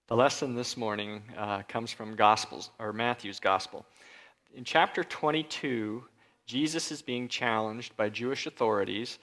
The lesson this morning comes from Matthew's Gospel. In chapter 22, Jesus is being challenged by Jewish authorities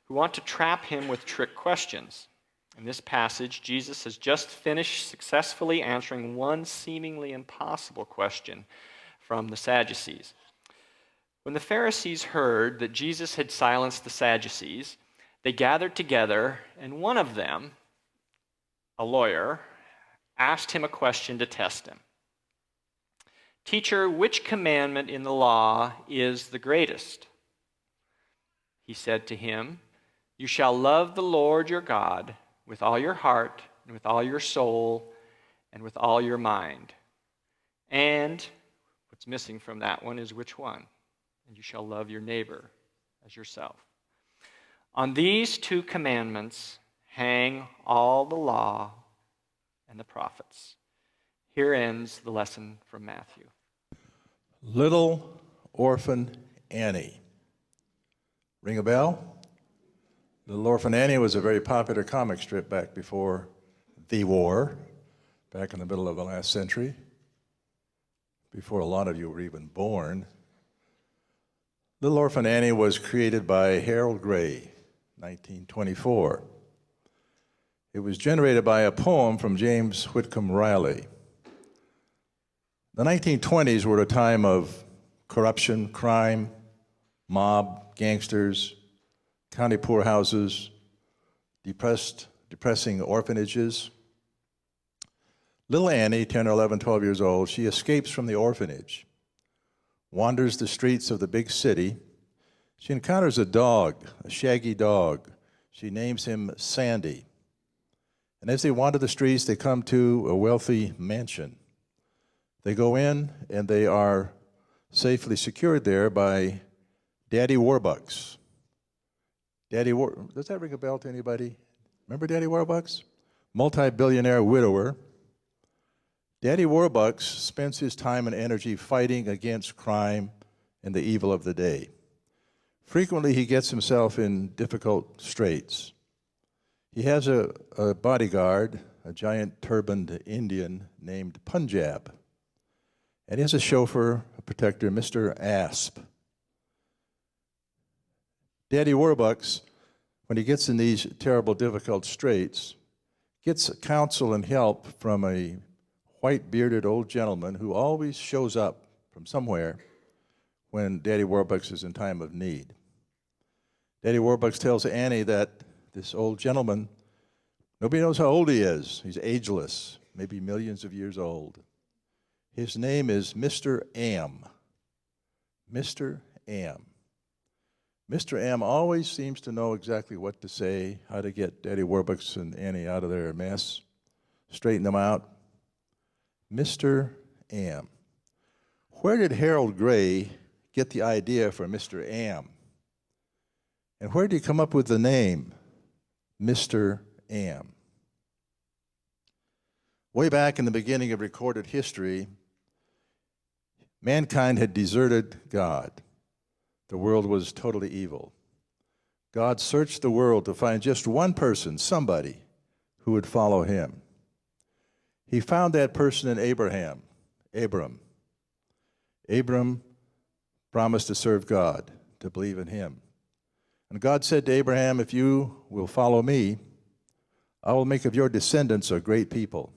who want to trap him with trick questions. In this passage, Jesus has just finished successfully answering one seemingly impossible question from the Sadducees. When the Pharisees heard that Jesus had silenced the Sadducees, they gathered together, and one of them, a lawyer, asked him a question to test him. "Teacher, which commandment in the law is the greatest?" He said to him, "You shall love the Lord your God with all your heart, and with all your soul, and with all your mind." And what's missing from that one is which one? "And you shall love your neighbor as yourself. On these two commandments hang all the law and the prophets." Here ends the lesson from Matthew. Little Orphan Annie. Ring a bell? Little Orphan Annie was a very popular comic strip back before the war, back in the middle of the last century, before a lot of you were even born. Little Orphan Annie was created by Harold Gray, 1924. It was generated by a poem from James Whitcomb Riley. The 1920s were a time of corruption, crime, mob, gangsters, county poorhouses, depressing orphanages. Little Annie, 10 or 11, 12 years old, she escapes from the orphanage, wanders the streets of the big city. She encounters a dog, a shaggy dog. She names him Sandy. And as they wander the streets, they come to a wealthy mansion. They go in, and they are safely secured there by Daddy Warbucks. Does that ring a bell to anybody? Remember Daddy Warbucks? Multi-billionaire widower. Daddy Warbucks spends his time and energy fighting against crime and the evil of the day. Frequently, he gets himself in difficult straits. He has a bodyguard, a giant turbaned Indian named Punjab. And he has a chauffeur, a protector, Mr. Asp. Daddy Warbucks, when he gets in these terrible, difficult straits, gets counsel and help from a white-bearded old gentleman who always shows up from somewhere when Daddy Warbucks is in time of need. Daddy Warbucks tells Annie that this old gentleman, nobody knows how old he is. He's ageless, maybe millions of years old. His name is Mr. Am. Mr. Am. Mr. Am always seems to know exactly what to say, how to get Daddy Warbucks and Annie out of their mess, straighten them out. Mr. Am. Where did Harold Gray get the idea for Mr. Am? And where did he come up with the name Mr. Am? Way back in the beginning of recorded history, mankind had deserted God. The world was totally evil. God searched the world to find just one person, somebody, who would follow him. He found that person in Abram. Abram promised to serve God, to believe in him. And God said to Abraham, "If you will follow me, I will make of your descendants a great people.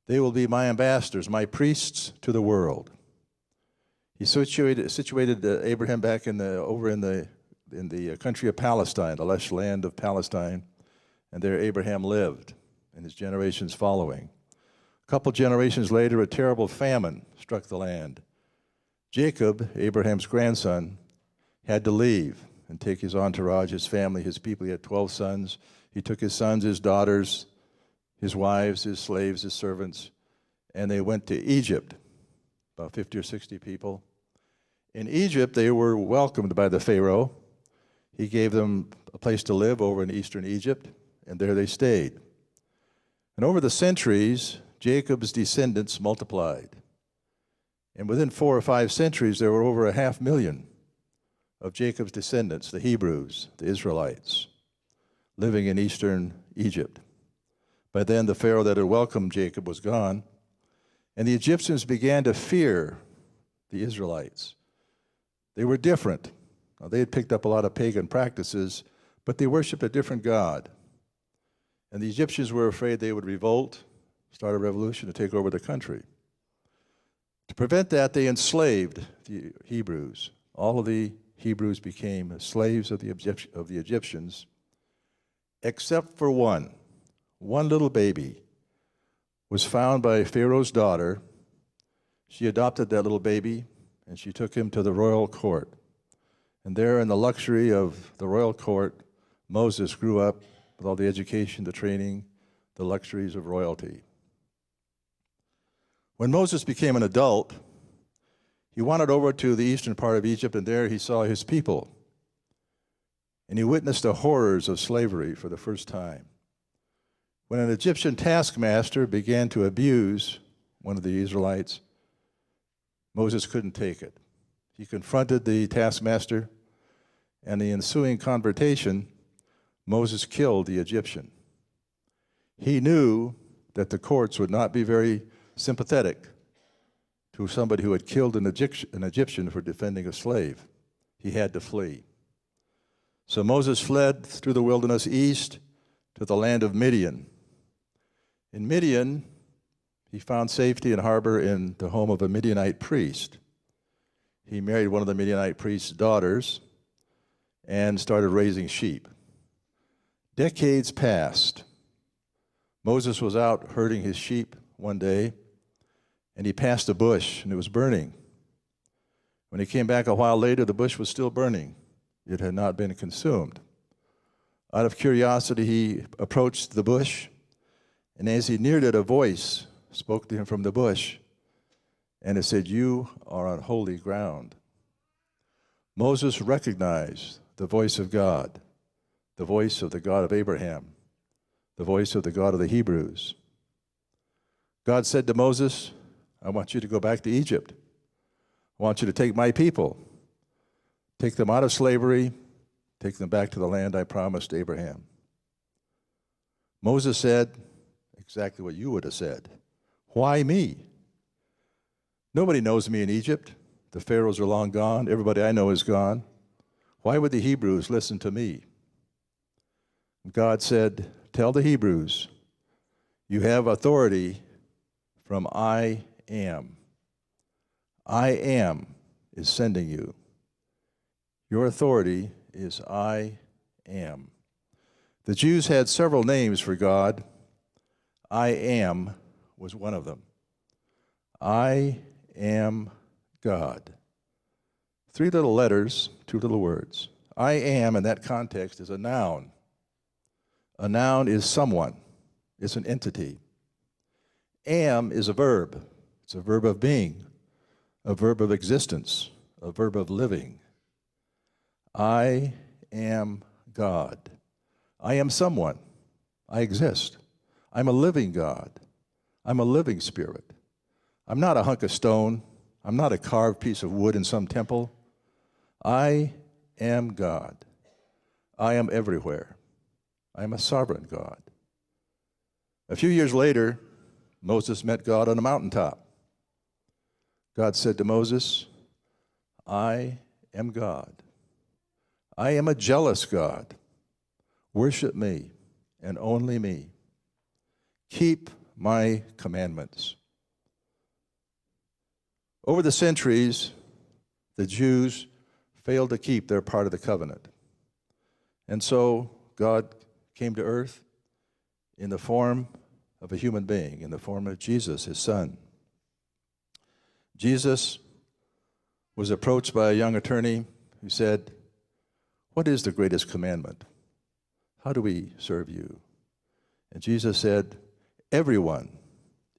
They will be my ambassadors, my priests to the world." He situated Abraham back over in the country of Palestine, the lush land of Palestine, and there Abraham lived and his generations following. A couple generations later, a terrible famine struck the land. Jacob, Abraham's grandson, had to leave and take his entourage, his family, his people. He had 12 sons. He took his sons, his daughters, his wives, his slaves, his servants, and they went to Egypt, about 50 or 60 people. In Egypt, they were welcomed by the Pharaoh. He gave them a place to live over in eastern Egypt, and there they stayed. And over the centuries, Jacob's descendants multiplied. And within 4 or 5 centuries, there were over 500,000 of Jacob's descendants, the Hebrews, the Israelites, living in eastern Egypt. By then, the Pharaoh that had welcomed Jacob was gone, and the Egyptians began to fear the Israelites. They were different. Now, they had picked up a lot of pagan practices, but they worshiped a different God. And the Egyptians were afraid they would revolt, start a revolution to take over the country. To prevent that, they enslaved the Hebrews. All of the Hebrews became slaves of the Egyptians, except for one. One little baby was found by Pharaoh's daughter. She adopted that little baby, and she took him to the royal court. And there in the luxury of the royal court, Moses grew up with all the education, the training, the luxuries of royalty. When Moses became an adult, he wandered over to the eastern part of Egypt, and there he saw his people. And he witnessed the horrors of slavery for the first time. When an Egyptian taskmaster began to abuse one of the Israelites, Moses couldn't take it. He confronted the taskmaster, and the ensuing confrontation, Moses killed the Egyptian. He knew that the courts would not be very sympathetic to somebody who had killed an Egyptian for defending a slave. He had to flee. So Moses fled through the wilderness east to the land of Midian. In Midian, he found safety and harbor in the home of a Midianite priest. He married one of the Midianite priest's daughters and started raising sheep. Decades passed. Moses was out herding his sheep one day, and he passed a bush, and it was burning. When he came back a while later, the bush was still burning. It had not been consumed. Out of curiosity, he approached the bush, and as he neared it, a voice spoke to him from the bush, and it said, "You are on holy ground." Moses recognized the voice of God, the voice of the God of Abraham, the voice of the God of the Hebrews. God said to Moses, "I want you to go back to Egypt. I want you to take my people, take them out of slavery, take them back to the land I promised Abraham." Moses said exactly what you would have said. Why me? Nobody knows me in Egypt. The pharaohs are long gone. Everybody I know is gone. Why would the Hebrews listen to me? God said, "Tell the Hebrews, you have authority from I am. I am is sending you. Your authority is I am." The Jews had several names for God. I am was one of them. I am God. 3 little letters, 2 little words. I am, in that context, is a noun. A noun is someone. It's an entity. Am is a verb. It's a verb of being, a verb of existence, a verb of living. I am God. I am someone. I exist. I'm a living God. I'm a living spirit. I'm not a hunk of stone. I'm not a carved piece of wood in some temple. I am God. I am everywhere. I am a sovereign God. A few years later, Moses met God on a mountaintop. God said to Moses, "I am God. I am a jealous God. Worship me and only me. Keep my commandments." Over the centuries, the Jews failed to keep their part of the covenant. And so God came to earth in the form of a human being, in the form of Jesus, his son. Jesus was approached by a young attorney who said, "What is the greatest commandment? How do we serve you?" And Jesus said, "Everyone,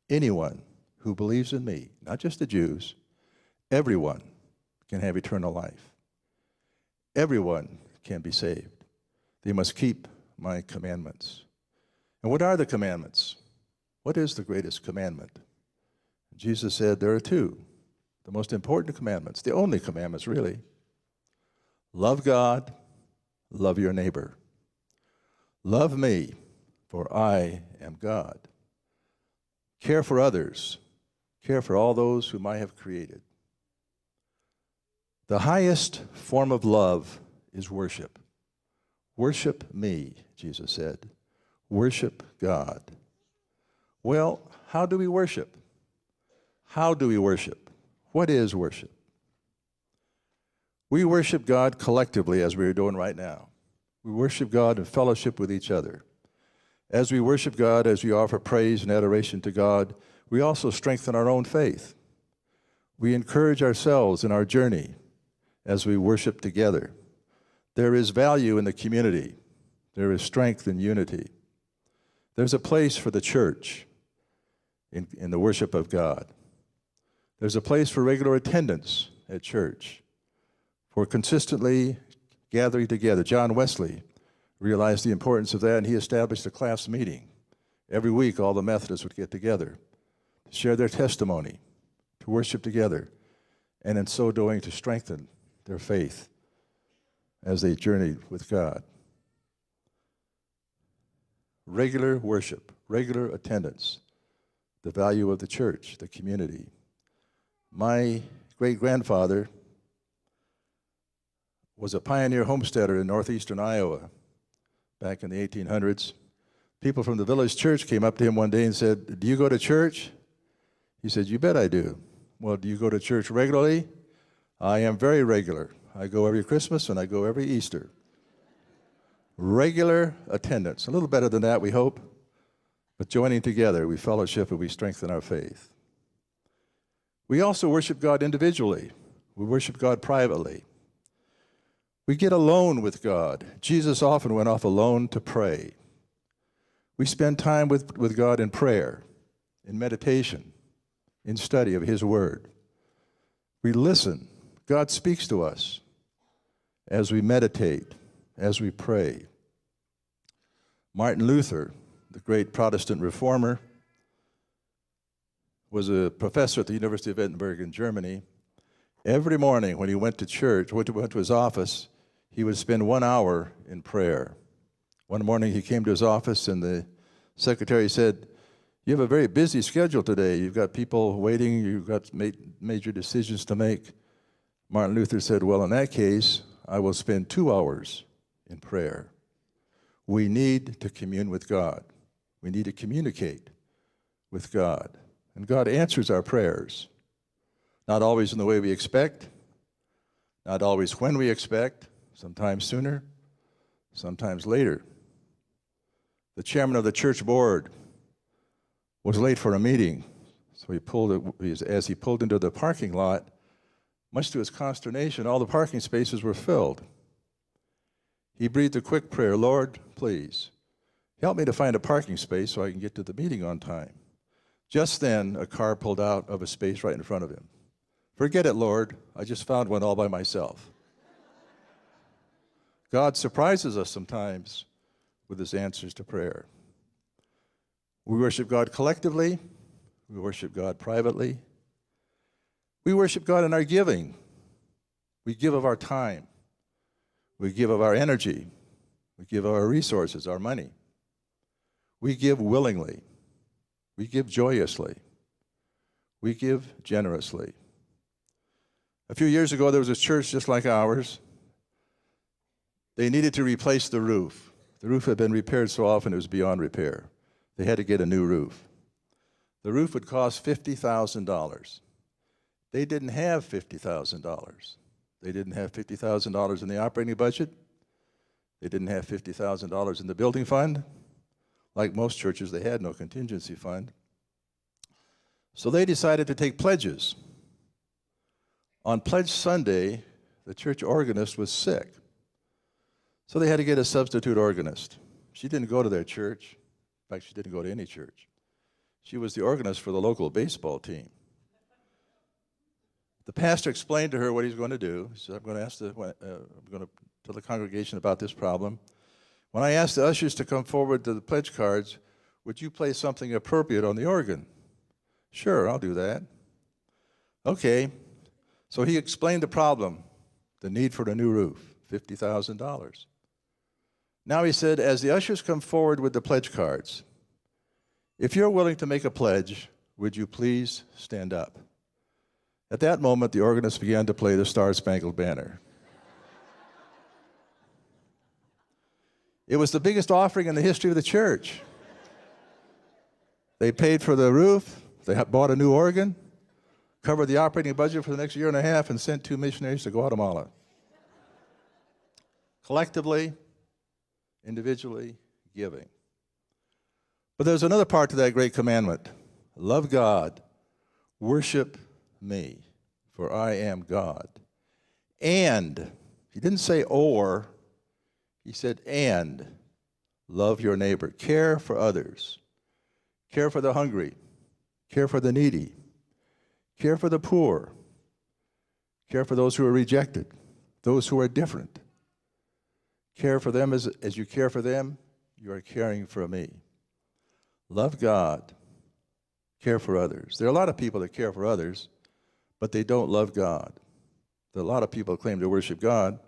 anyone who believes in me, not just the Jews, everyone can have eternal life. Everyone can be saved. They must keep my commandments." And what are the commandments? What is the greatest commandment? Jesus said there are 2, the most important commandments, the only commandments really. Love God, love your neighbor. Love me, for I am God. Care for others. Care for all those whom I have created. The highest form of love is worship. Worship me, Jesus said. Worship God. Well, how do we worship? How do we worship? What is worship? We worship God collectively as we're doing right now. We worship God in fellowship with each other. As we worship God, as we offer praise and adoration to God, we also strengthen our own faith. We encourage ourselves in our journey as we worship together. There is value in the community. There is strength in unity. There's a place for the church in the worship of God. There's a place for regular attendance at church, for consistently gathering together. John Wesley realized the importance of that, and he established a class meeting. Every week, all the Methodists would get together to share their testimony, to worship together, and in so doing, to strengthen their faith as they journeyed with God. Regular worship, regular attendance, the value of the church, the community. My great-grandfather was a pioneer homesteader in northeastern Iowa back in the 1800s. People from the village church came up to him one day and said, "Do you go to church?" He said, "You bet I do." "Well, do you go to church regularly?" "I am very regular. I go every Christmas and I go every Easter." Regular attendance. A little better than that, we hope. But joining together, we fellowship and we strengthen our faith. We also worship God individually. We worship God privately. We get alone with God. Jesus often went off alone to pray. We spend time with God in prayer, in meditation, in study of His Word. We listen. God speaks to us as we meditate, as we pray. Martin Luther, the great Protestant reformer, was a professor at the University of Edinburgh in Germany. Every morning when he went to church, went to his office, he would spend 1 hour in prayer. One morning he came to his office and the secretary said, "You have a very busy schedule today. You've got people waiting. You've got major decisions to make." Martin Luther said, "Well, in that case, I will spend 2 hours in prayer." We need to commune with God. We need to communicate with God. And God answers our prayers. Not always in the way we expect, not always when we expect, sometimes sooner, sometimes later. The chairman of the church board was late for a meeting, so as he pulled into the parking lot, much to his consternation, all the parking spaces were filled. He breathed a quick prayer, "Lord, please, help me to find a parking space so I can get to the meeting on time." Just then, a car pulled out of a space right in front of him. "Forget it, Lord. I just found one all by myself." God surprises us sometimes with His answers to prayer. We worship God collectively. We worship God privately. We worship God in our giving. We give of our time. We give of our energy. We give of our resources, our money. We give willingly. We give joyously. We give generously. A few years ago, there was a church just like ours. They needed to replace the roof. The roof had been repaired so often it was beyond repair. They had to get a new roof. The roof would cost $50,000. They didn't have $50,000. They didn't have $50,000 in the operating budget. They didn't have $50,000 in the building fund. Like most churches, they had no contingency fund. So they decided to take pledges. On Pledge Sunday, the church organist was sick. So they had to get a substitute organist. She didn't go to their church. In fact, she didn't go to any church. She was the organist for the local baseball team. The pastor explained to her what he's going to do. He said, I'm going to tell the congregation about this problem. When I asked the ushers to come forward to the pledge cards, would you play something appropriate on the organ? Sure, I'll do that. Okay. So he explained the problem, the need for a new roof, $50,000. Now he said, as the ushers come forward with the pledge cards, if you're willing to make a pledge, would you please stand up? At that moment, the organist began to play the Star-Spangled Banner. It was the biggest offering in the history of the church. They paid for the roof, they bought a new organ, covered the operating budget for the next year and a half, and sent 2 missionaries to Guatemala. Collectively, individually, giving. But there's another part to that great commandment. Love God, worship me, for I am God. And, he didn't say or, he said and, love your neighbor. Care for others. Care for the hungry. Care for the needy. Care for the poor. Care for those who are rejected, those who are different. Care for them as you care for them, you are caring for me. Love God. Care for others. There are a lot of people that care for others, but they don't love God. There are a lot of people who claim to worship God.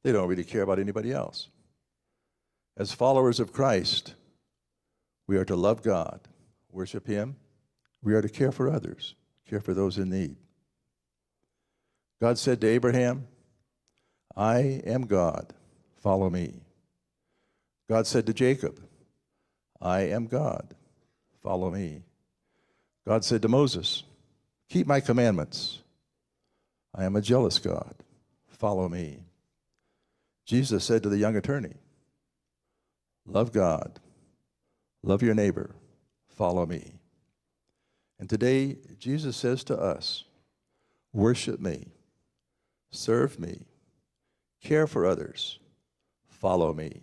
They don't really care about anybody else. As followers of Christ, we are to love God, worship Him. We are to care for others, care for those in need. God said to Abraham, I am God, follow me. God said to Jacob, I am God, follow me. God said to Moses, keep my commandments. I am a jealous God, follow me. Jesus said to the young attorney, love God, love your neighbor, follow me. And today, Jesus says to us, worship me, serve me, care for others, follow me.